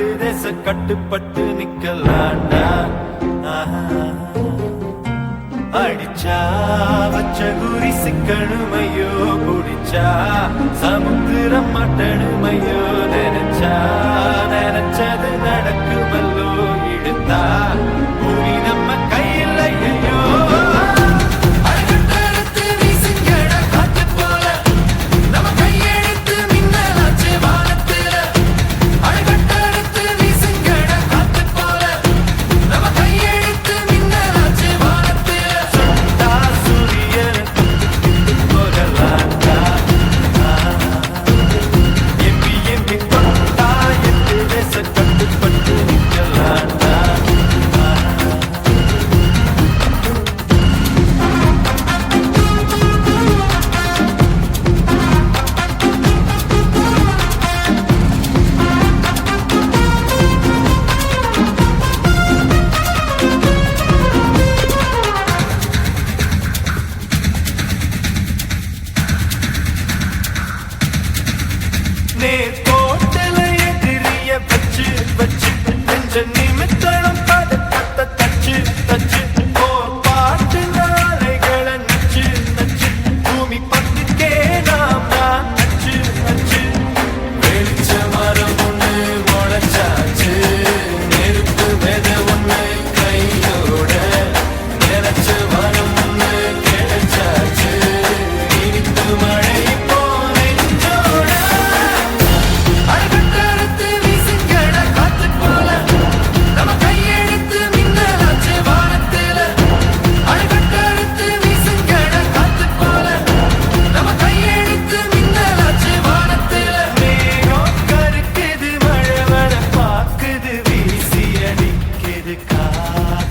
எட்டு தேச கட்டுப்பட்டு நிக்கலாண்டா. அடிச்சா வச்ச குறி சிக்கணுமையோ, குடிச்சா சமுத்திரம் மட்டணுமையோ, நினைச்சா நினைச்சது நடக்குமல்லோ, இழுத்தா பூமி நம்ம கையில் ஐயோ. கோட்டல எதிரிய வச்சு வச்சு நெஞ்ச நிமித்தம் பதத்தை தச்சு தச்சு போர் பாட்டு நாளைகளை நச்சு நச்சு பூமி பத்துக்கே நாம் தான் நச்சு நச்சு. வெளிச்ச மரம் ஒண்ணு முளைச்சாச்சு, நெருப்பு வெத ஒண்ணு கையோட, நினைச்ச மரம் ஒண்ணு கிடைச்சாச்சு, இனிப்பு மழை காத்து